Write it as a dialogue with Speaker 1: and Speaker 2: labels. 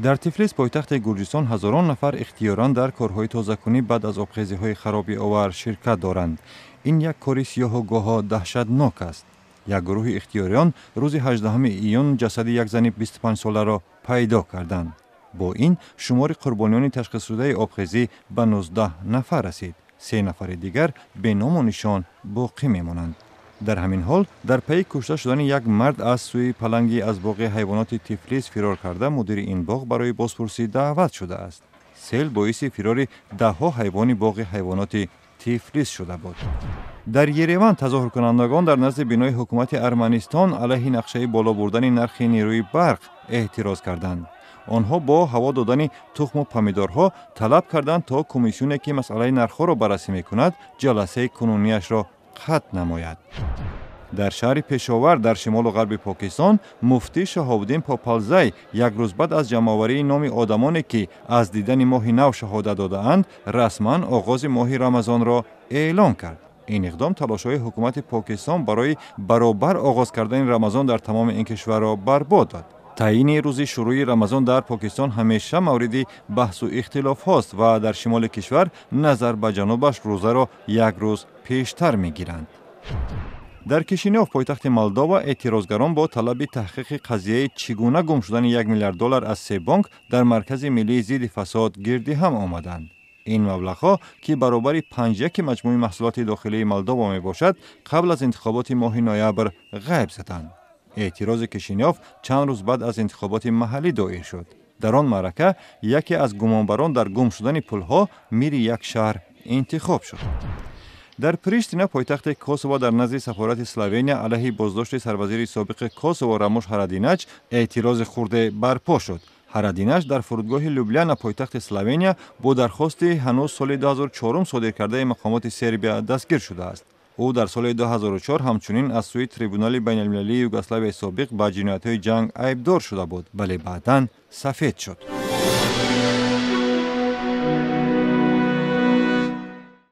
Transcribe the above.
Speaker 1: дар Тифлис пойтахти Гурҷистон ҳазорон нафар ихтиёран дар корҳои тозакунӣ баъд аз обхезиҳои хароби овар ширкат доранд. ин як кори сиёҳу гоҳо даҳшатнок аст. як гурӯҳи ихтиёриён рӯзи 18 июн ҷасади як зани 25-соларо пайдо карданд. бо ин шумори қурбониёни ташхисшудаи обхезӣ ба 19 нафар расид. 3 нафари дигар беному нишон боқӣ мемонанд. дар ҳамин ҳол дар пайи кушта шудани як мард аз сӯи паланги аз боғи ҳайвоноти Тифлис фирор карда мудири ин боғ барои бозпурсӣ даъват шудааст. сел боиси фирори даҳҳо ҳайвони боғи ҳайвоноти Тифлис шуда буд. дар Ереван тазоҳуркунандагон дар назди бинои ҳукумати Арманистон алайҳи нақшаи боло бурдани нархи нерӯи барқ эътироз карданд. онҳо бо ҳаво додани тухму помидорҳо талаб карданд то комиссионе ки масъалаи нархҳоро баррасӣ мекунад ҷаласаи кунуниашро қатъ намояд. дар шаҳри Пешовар дар шимолу ғарби Покистон муфтӣ Шаҳобдин Попалзай як рӯз баъд аз ҷамъоварии номи одамоне ки аз дидани моҳи нав шаҳодат додаанд, расман оғози моҳи Рамазонро эълон кард. ин иқдом талошҳои ҳукумати Покистон барои баробар оғоз кардани Рамазон дар тамоми ин кишварро барбод дод. таъйини рӯзи шурӯъи Рамазон дар Покистон ҳамеша мавриди баҳсу ихтилофҳост ва дар шимоли кишвар назар ба ҷанубаш рӯзаро як рӯз пештар мегиранд. дар Кишинёв пойтахти Молдова эътирозгарон бо талаби таҳқиқи қазияи чӣ гуна гум шудани $1 миллиард аз се бонк дар маркази миллии зидди фасод гирди ҳам омаданд. ин маблағҳо ки баробари 5 маҷмӯи маҳсулоти дохилии Молдова мебошад, қабл аз интихоботи моҳи ноябр ғайб заданд. эътирози Кишинёв чанд рӯз баъд аз интихоботи маҳаллӣ доир шуд. дар он маърака яке аз гумонбарон дар гум шудани пулҳо мири як шаҳр интихоб шуд. дар Приштина пойтахти Косово дар назди сафорати Словения алайҳи боздошти сарвазири собиқи Косово Рамуш Ҳарадинач эътирози хурде барпо шуд. Ҳарадинач дар фурудгоҳи Любляна пойтахти Словения бо дархости ҳанӯз соли 2004 содир кардаи мақомоти Сербия дастгир шудааст. ӯ дар соли 2004 ҳамчунин аз сӯи Трибунали байналмилалии Югославияи собиқ ба ҷиноятҳои ҷанг айбдор шуда буд, вале баъдан сафед шуд.